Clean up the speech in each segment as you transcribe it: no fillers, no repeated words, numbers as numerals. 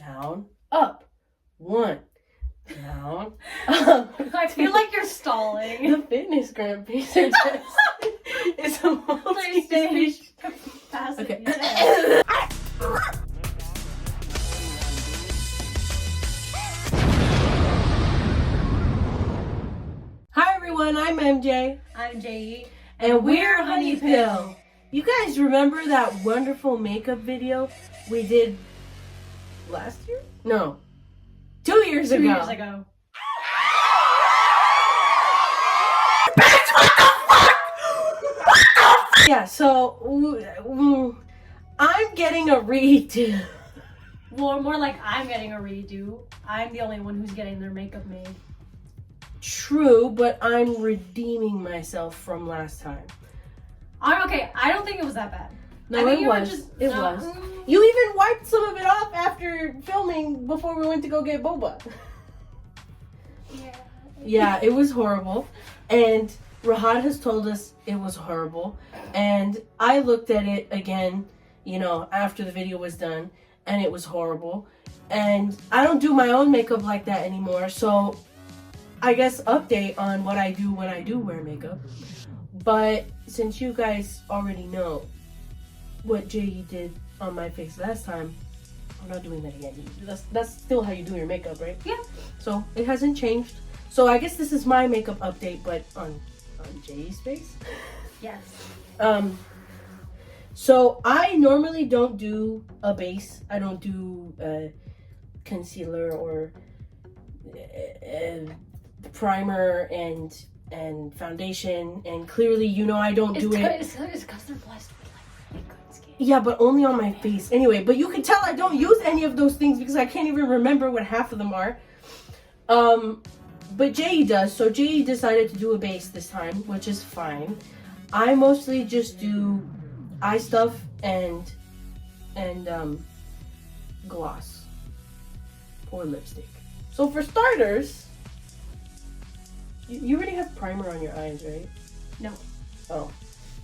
down, up, 1, down, up. I feel like you're stalling. The fitness Grand Pacer test is a multi-stage. Okay. Hi everyone, I'm MJ. I'm Jayi. And we're Honey Pill. You guys remember that wonderful makeup video we did last year? No. 2 years ago. 2 years ago. Yeah, so I'm getting a redo. Well, more like I'm getting a redo. I'm the only one who's getting their makeup made. True, but I'm redeeming myself from last time. Okay, I don't think it was that bad. No, it was. It was. You even wiped some of it off after filming before we went to go get boba. Yeah. Yeah, it was horrible. And Rahad has told us it was horrible. And I looked at it again, you know, after the video was done, and it was horrible. And I don't do my own makeup like that anymore, so I guess update on what I do when I do wear makeup. But since you guys already know what Jayi did on my face last time, I'm not doing that again. That's still how you do your makeup, right? Yeah. So it hasn't changed. So I guess this is my makeup update, but on Jayi's face. Yes. So I normally don't do a base. I don't do concealer or primer and foundation, and clearly you know I don't do it. It's because they're blessed with like really good skin. Yeah, but only on my face. Anyway, but you can tell I don't use any of those things because I can't even remember what half of them are. But Jayi does, so Jayi decided to do a base this time, which is fine. I mostly just do eye stuff and gloss or lipstick. So for starters, you already have primer on your eyes, right? No. Oh.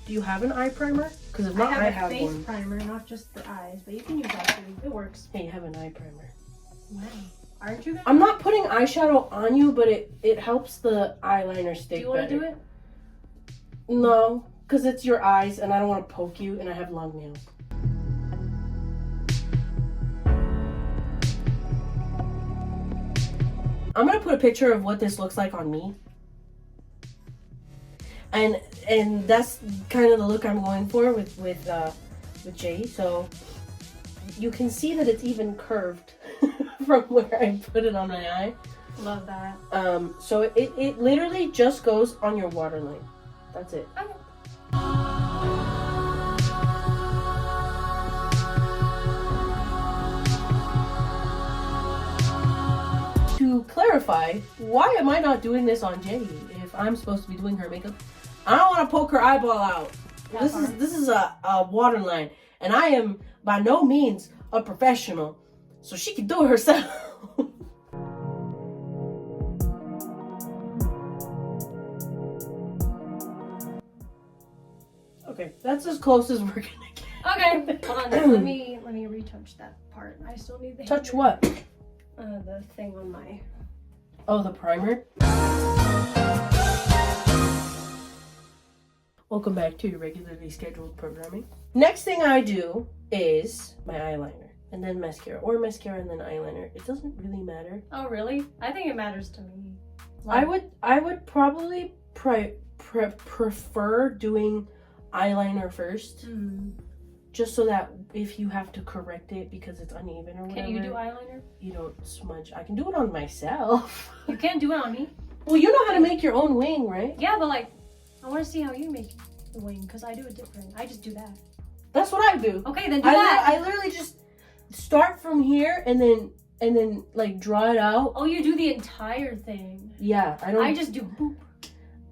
Do you have an eye primer? Because if not, I have a face one. primer, not just the eyes, but you can use that too. It works. Hey, you have an eye primer. Wow. Aren't you? I'm not putting eyeshadow on you, but it helps the eyeliner stick. Do you want to do it? No, because it's your eyes, and I don't want to poke you, and I have long nails. I'm gonna put a picture of what this looks like on me. And that's kind of the look I'm going for with Jayi. So you can see that it's even curved from where I put it on my eye. Love that. So it literally just goes on your waterline. That's it. Okay. To clarify, why am I not doing this on Jayi if I'm supposed to be doing her makeup? I don't want to poke her eyeball out. This is a waterline, and I am by no means a professional, so she can do it herself. Okay, that's as close as we're gonna get. Okay. Hold on. let me retouch that part. I still need the Touch what? The thing on my. Oh, the primer. Welcome back to your regularly scheduled programming. Next thing I do is my eyeliner, and then mascara, or mascara and then eyeliner. It doesn't really matter. Oh, really? I think it matters to me. Like, I would probably prefer doing eyeliner first, just so that if you have to correct it because it's uneven or whatever. Can you do eyeliner? You don't smudge. I can do it on myself. You can't do it on me. Well, you know how to make your own wing, right? Yeah, but like, I want to see how you make the wing because I do it different. I just do that. That's what I do. Okay, then do that. I literally just start from here and then like draw it out. Oh, you do the entire thing. Yeah, I don't. I just do boop.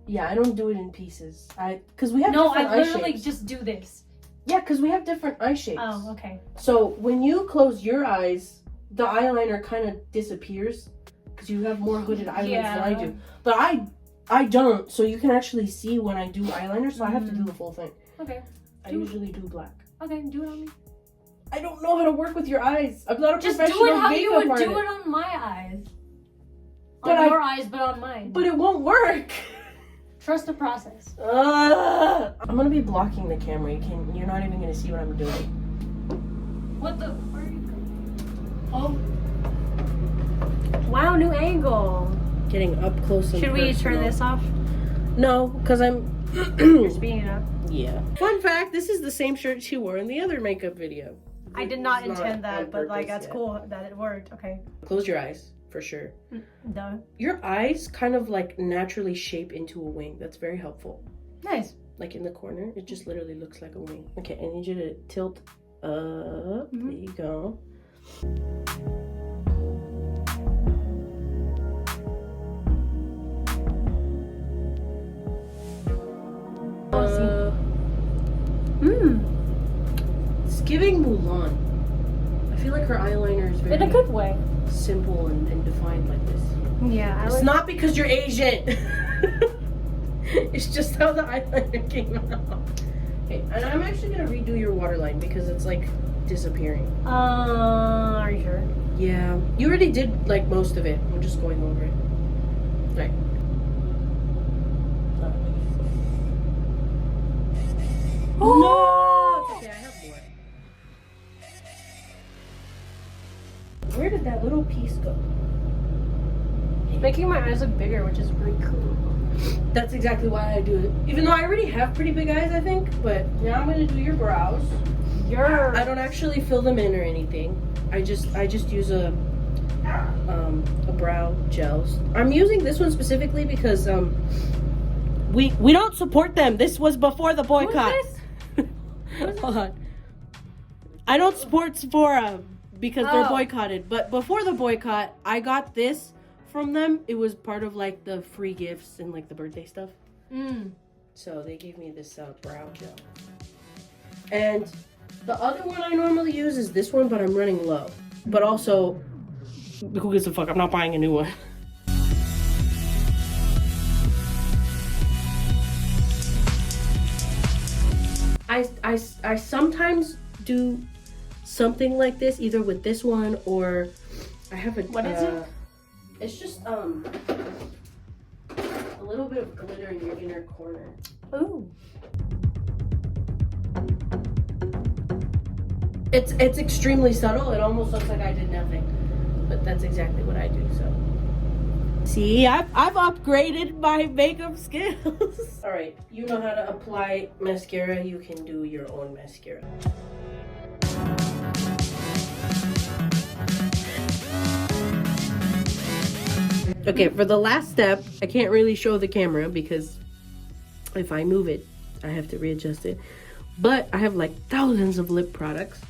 Yeah, I don't do it in pieces. Because we have No, different I eye literally shapes. just do this. Yeah, because we have different eye shapes. Oh, okay. So when you close your eyes, the eyeliner kind of disappears because you have more hooded eyelids than I do. But I don't, so you can actually see when I do eyeliner, so I have to do the full thing. Okay. I usually do black. Okay, do it on me. I don't know how to work with your eyes. I'm not a Just professional do it how you makeup would do artist. it on my eyes. But On your eyes, but on mine. But it won't work. Trust the process. I'm gonna be blocking the camera. You're not even gonna see what I'm doing. What the? Where are you going? Oh. Wow, new angle. Getting up close and Should we personal. turn this off? No, because I'm... You're speeding it up. Yeah. Fun fact, this is the same shirt she wore in the other makeup video. I did not It's intend that, on but like purpose, that's yeah. cool that it worked. Okay. Close your eyes, for sure. Done. Your eyes kind of like naturally shape into a wing. That's very helpful. Nice. Like in the corner, it just literally looks like a wing. Okay, I need you to tilt up. There you go. It's giving Mulan. I feel like her eyeliner is very In a good way. simple and defined like this. Yeah, It's not because you're Asian. It's just how the eyeliner came out. Okay, and I'm actually gonna redo your waterline because it's like disappearing. Are you sure? Yeah, you already did like most of it. I'm just going over it. Right. No! It's okay, I have more. Where did that little piece go? Making my eyes look bigger, which is really cool. That's exactly why I do it. Even though I already have pretty big eyes, I think. But now I'm gonna do your brows. I don't actually fill them in or anything. I just use a brow gels. I'm using this one specifically because we don't support them. This was before the boycott. Hold on. I don't support Sephora because they're boycotted. But before the boycott, I got this from them. It was part of like the free gifts and like the birthday stuff. So they gave me this brow gel. And the other one I normally use is this one, but I'm running low. But also, who gives a fuck? I'm not buying a new one. I sometimes do something like this, either with this one or I have a... What is it? It's just a little bit of glitter in your inner corner. Ooh. It's extremely subtle. It almost looks like I did nothing, but that's exactly what I do. So, see, I've upgraded my makeup skills. All right, you know how to apply mascara. You can do your own mascara. Okay, for the last step, I can't really show the camera because if I move it, I have to readjust it. But I have like thousands of lip products.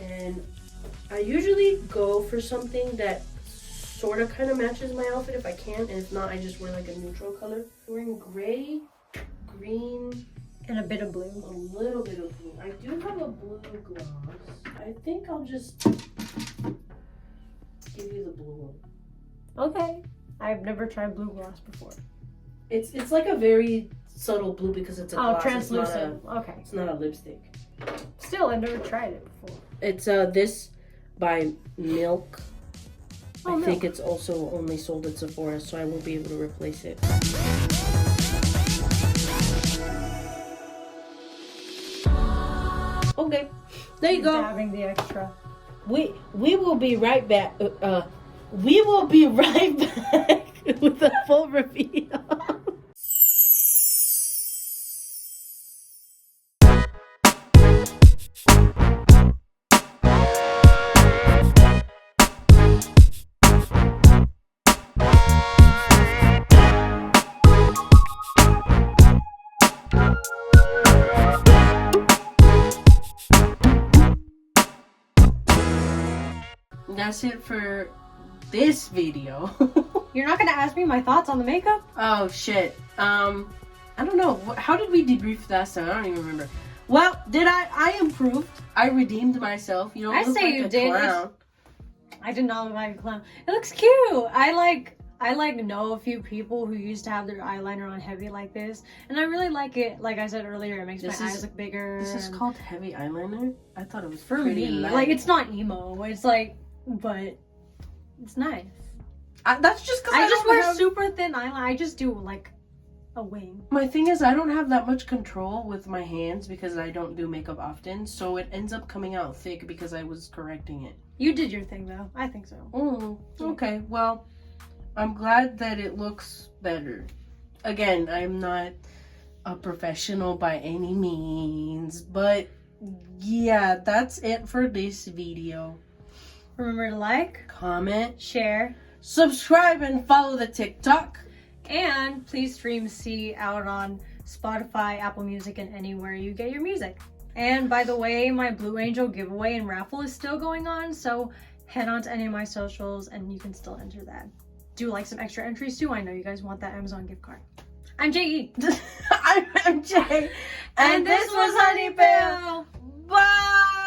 And I usually go for something that sort of kind of matches my outfit if I can. And if not, I just wear like a neutral color. I'm wearing gray, green, And a bit of blue. a little bit of blue. I do have a blue gloss. I think I'll just give you the blue one. Okay. I've never tried blue gloss before. It's like a very subtle blue because it's a gloss. Translucent. Okay. It's not a lipstick. Still, I've never tried it before. It's this by Milk. Oh, I think Milk. it's also only sold at Sephora, so I won't be able to replace it. Okay, there you go. Having the extra. We will be right back. We will be right back with a full reveal. That's it for this video. You're not gonna ask me my thoughts on the makeup? Oh shit. I don't know. How did we debrief last time? I don't even remember. Well, did I improved. I redeemed myself. You know, I look say like you a did. clown. I did not look like a clown. It looks cute. I like I like know a few people who used to have their eyeliner on heavy like this, and I really like it. Like I said earlier, it makes my eyes look bigger. This is called heavy eyeliner? I thought it was for pretty me. light. Like it's not emo. It's like, but it's nice. That's just because I just wear super thin eyeliner. I just do like a wing. My thing is, I don't have that much control with my hands because I don't do makeup often, so it ends up coming out thick because I was correcting it. You did your thing though. I think so. Okay, well, I'm glad that it looks better. Again, I'm not a professional by any means, but yeah, that's it for this video. Remember to like, comment, share, subscribe, and follow the TikTok. And please stream C out on Spotify, Apple Music, and anywhere you get your music. And by the way, my Blue Angel giveaway and raffle is still going on, so head on to any of my socials and you can still enter that. Do like some extra entries too. I know you guys want that Amazon gift card. I'm Jayi. I'm MJ. And this was Honey Pill. Bye!